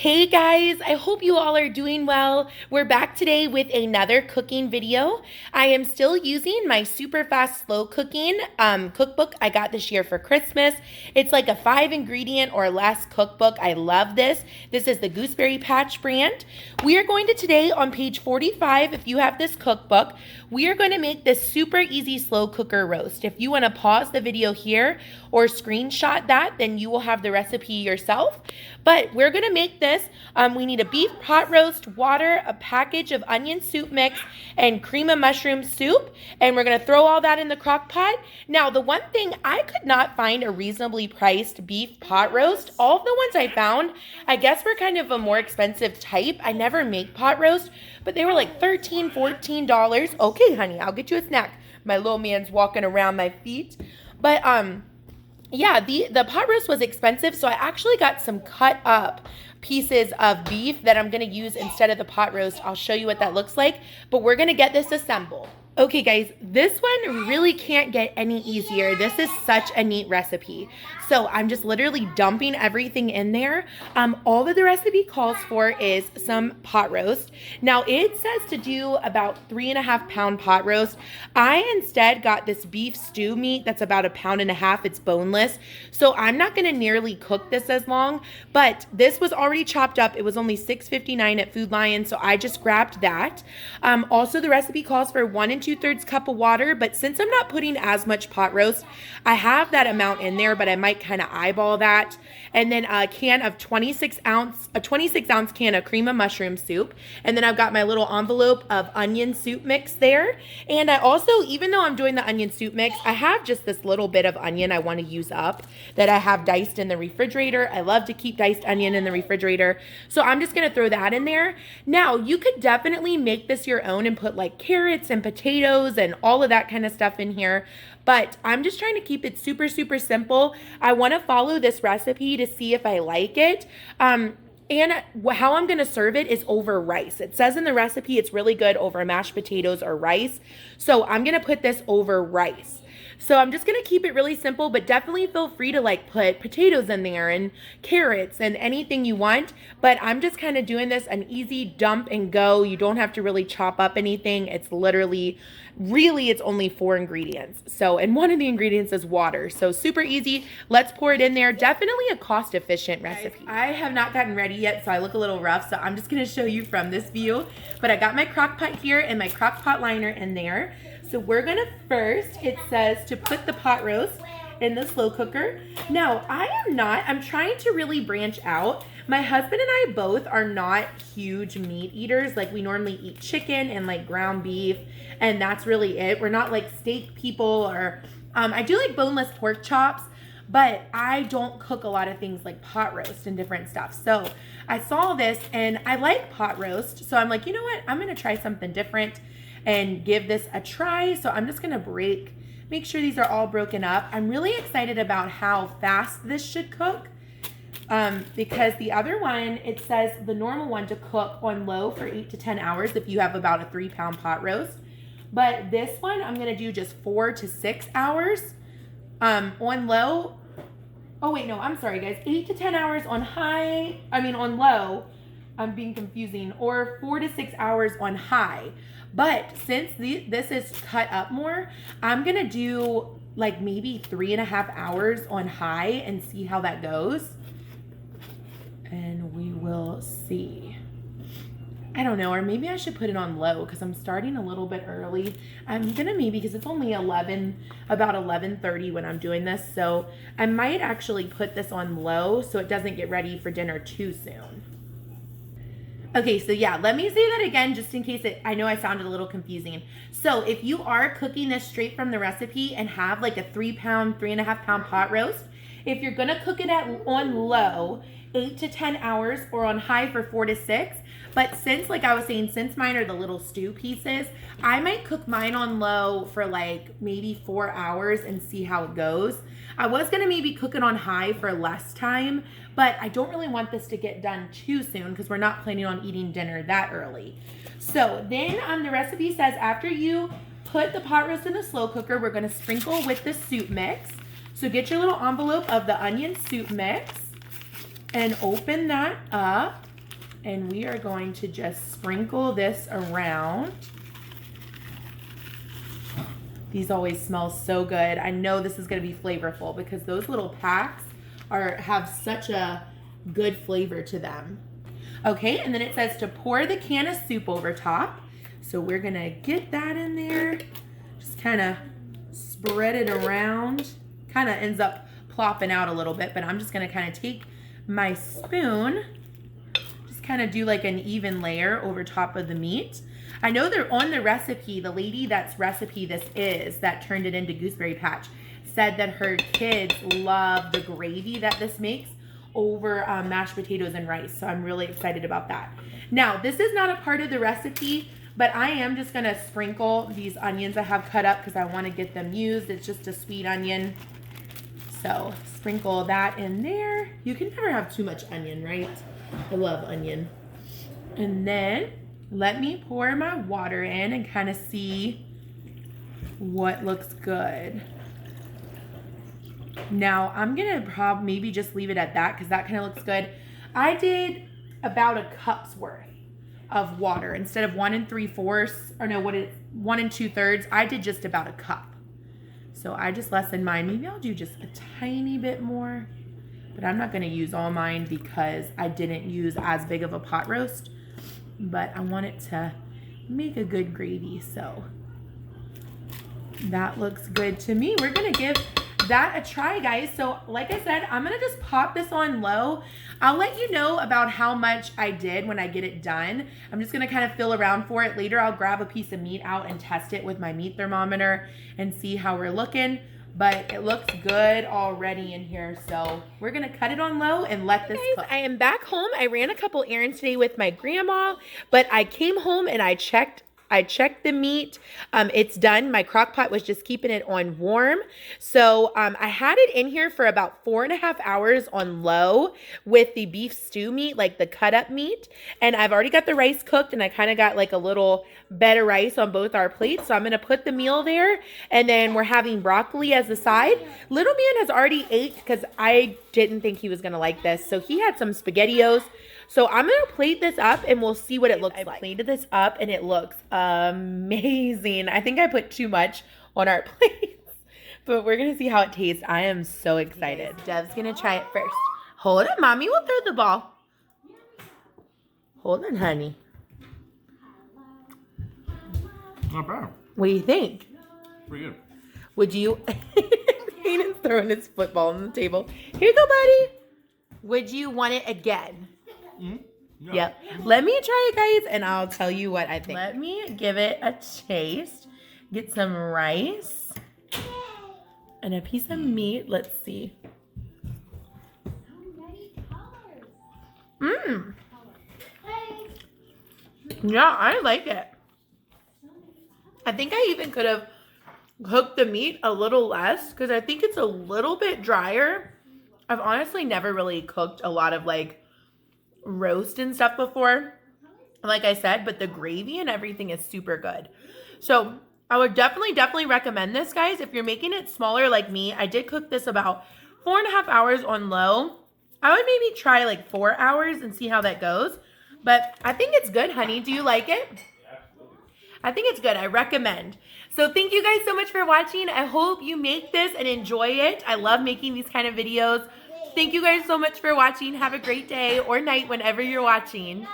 Hey guys, I hope you all are doing well. We're back today with another cooking video. I am still using my super fast slow cooking cookbook I got this year for Christmas. It's like a 5 ingredient or less cookbook. I love this. This is the Gooseberry Patch brand. We are going to today on page 45, if you have this cookbook, we are going to make this super easy slow cooker roast. If you want to pause the video here or screenshot that, then you will have the recipe yourself. But we're going to make this. We need a beef pot roast, water, a package of onion soup mix, and cream of mushroom soup. And we're going to throw all that in the crock pot. Now, the one thing, I could not find a reasonably priced beef pot roast. All of the ones I found, I guess, were kind of a more expensive type. I never make pot roast, but they were like $13, $14. Okay, honey, I'll get you a snack. My little man's walking around my feet. But, yeah, the pot roast was expensive, so I actually got some cut up pieces of beef that I'm going to use instead of the pot roast. I'll show you what that looks like, but we're going to get this assembled. Okay guys, this one really can't get any easier. This is such a neat recipe. So I'm just literally dumping everything in there. All that the recipe calls for is some pot roast. Now it says to do about 3.5-pound pot roast. I instead got this beef stew meat that's about 1.5 pounds. It's boneless. So I'm not gonna nearly cook this as long, but this was already chopped up. It was only $6.59 at Food Lion, so I just grabbed that. Also the recipe calls for 1 2/3 cup of water, but since I'm not putting as much pot roast, I have that amount in there, but I might kind of eyeball that. And then a can of 26 ounce can of cream of mushroom soup. And then I've got my little envelope of onion soup mix there. And I also, even though I'm doing the onion soup mix, I have just this little bit of onion I want to use up that I have diced in the refrigerator. I love to keep diced onion in the refrigerator. So I'm just going to throw that in there. Now, you could definitely make this your own and put like carrots and potatoes and all of that kind of stuff in here. But I'm just trying to keep it super, super simple. I want to follow this recipe to see if I like it. And how I'm going to serve it is over rice. It says in the recipe it's really good over mashed potatoes or rice. So I'm going to put this over rice. So I'm just going to keep it really simple, but definitely feel free to like put potatoes in there and carrots and anything you want. But I'm just kind of doing this an easy dump and go. You don't have to really chop up anything. It's literally, really, it's only 4 ingredients. So, and one of the ingredients is water. So super easy. Let's pour it in there. Definitely a cost efficient recipe. I have not gotten ready yet, so I look a little rough. So I'm just going to show you from this view. But I got my crock pot here and my crock pot liner in there. So we're gonna first, it says to put the pot roast in the slow cooker. Now, I'm trying to really branch out. My husband and I both are not huge meat eaters. Like we normally eat chicken and like ground beef, and that's really it. We're not like steak people or, I do like boneless pork chops, but I don't cook a lot of things like pot roast and different stuff. So I saw this and I like pot roast. So I'm like, you know what? I'm gonna try something different and give this a try. So I'm just gonna make sure these are all broken up. I'm really excited about how fast this should cook because the other one, it says the normal one to cook on low for 8 to 10 hours if you have about a 3-pound pot roast. But this one, I'm gonna do just 4 to 6 hours on low. Oh wait, no, I'm sorry guys. 8 to 10 hours on on low. I'm being confusing, or 4 to 6 hours on high. But since this is cut up more, I'm gonna do like maybe 3.5 hours on high and see how that goes. And we will see. I don't know, or maybe I should put it on low because I'm starting a little bit early. I'm gonna because it's only about 11:30 when I'm doing this. So I might actually put this on low so it doesn't get ready for dinner too soon. Okay, so yeah, let me say that again just in case I know I sounded a little confusing. So if you are cooking this straight from the recipe and have like a 3.5-pound pot roast, if you're gonna cook it on low, 8 to 10 hours, or on high for 4 to 6, but since, like I was saying, since mine are the little stew pieces, I might cook mine on low for like maybe 4 hours and see how it goes. I was gonna maybe cook it on high for less time, but I don't really want this to get done too soon because we're not planning on eating dinner that early. So then the recipe says after you put the pot roast in the slow cooker, we're gonna sprinkle with the soup mix. So get your little envelope of the onion soup mix and open that up. And we are going to just sprinkle this around. These always smell so good. I know this is gonna be flavorful because those little packs have such a good flavor to them. Okay, and then it says to pour the can of soup over top. So we're gonna get that in there. Just kind of spread it around. Kind of ends up plopping out a little bit, but I'm just gonna kind of take my spoon, just kind of do like an even layer over top of the meat. I know they're on the recipe, the lady that's recipe this is, that turned it into Gooseberry Patch, said that her kids love the gravy that this makes over mashed potatoes and rice. So I'm really excited about that. Now, this is not a part of the recipe, but I am just gonna sprinkle these onions I have cut up because I wanna get them used. It's just a sweet onion. So sprinkle that in there. You can never have too much onion, right? I love onion. And then let me pour my water in and kind of see what looks good. Now I'm gonna maybe just leave it at that because that kind of looks good. I did about a cup's worth of water instead of 1 3/4, or no, 1 2/3. I did just about a cup. So I just lessened mine. Maybe I'll do just a tiny bit more, but I'm not gonna use all mine because I didn't use as big of a pot roast, but I want it to make a good gravy. So that looks good to me. We're gonna give that a try, guys. So like I said, I'm gonna just pop this on low. I'll let you know about how much I did when I get it done. I'm just gonna kind of feel around for it. Later, I'll grab a piece of meat out and test it with my meat thermometer and see how we're looking. But it looks good already in here. So we're gonna cut it on low and let this cook. I am back home. I ran a couple errands today with my grandma, but I came home and I checked the meat. It's done. My crock pot was just keeping it on warm. So I had it in here for about 4.5 hours on low with the beef stew meat, like the cut up meat. And I've already got the rice cooked and I kind of got like a little bed of rice on both our plates. So I'm going to put the meal there. And then we're having broccoli as a side. Little man has already ate because I didn't think he was going to like this. So he had some SpaghettiOs. So I'm going to plate this up and we'll see what it looks like. I plated this up and it looks amazing. I think I put too much on our plates, but we're going to see how it tastes. I am so excited. Dev's going to try it first. Hold it. Mommy will throw the ball. Hold it, honey. Not bad. What do you think? Pretty good. Would you... Hayden's throwing his football on the table. Here you go, buddy. Would you want it again? Yeah. Yep. Let me try it, guys, and I'll tell you what I think. Let me give it a taste. Get some rice and a piece of meat. Let's see. Yeah, I like it. I think I even could have cooked the meat a little less because I think it's a little bit drier. I've honestly never really cooked a lot of like roast and stuff before, like I said, but the gravy and everything is super good. So I would definitely recommend this, guys. If you're making it smaller like me, I did cook this about 4.5 hours on low. I would maybe try like 4 hours and see how that goes. But I think it's good, honey. Do you like it? I think it's good. I recommend. So thank you guys so much for watching. I hope you make this and enjoy it. I love making these kind of videos. Thank you guys so much for watching. Have a great day or night whenever you're watching.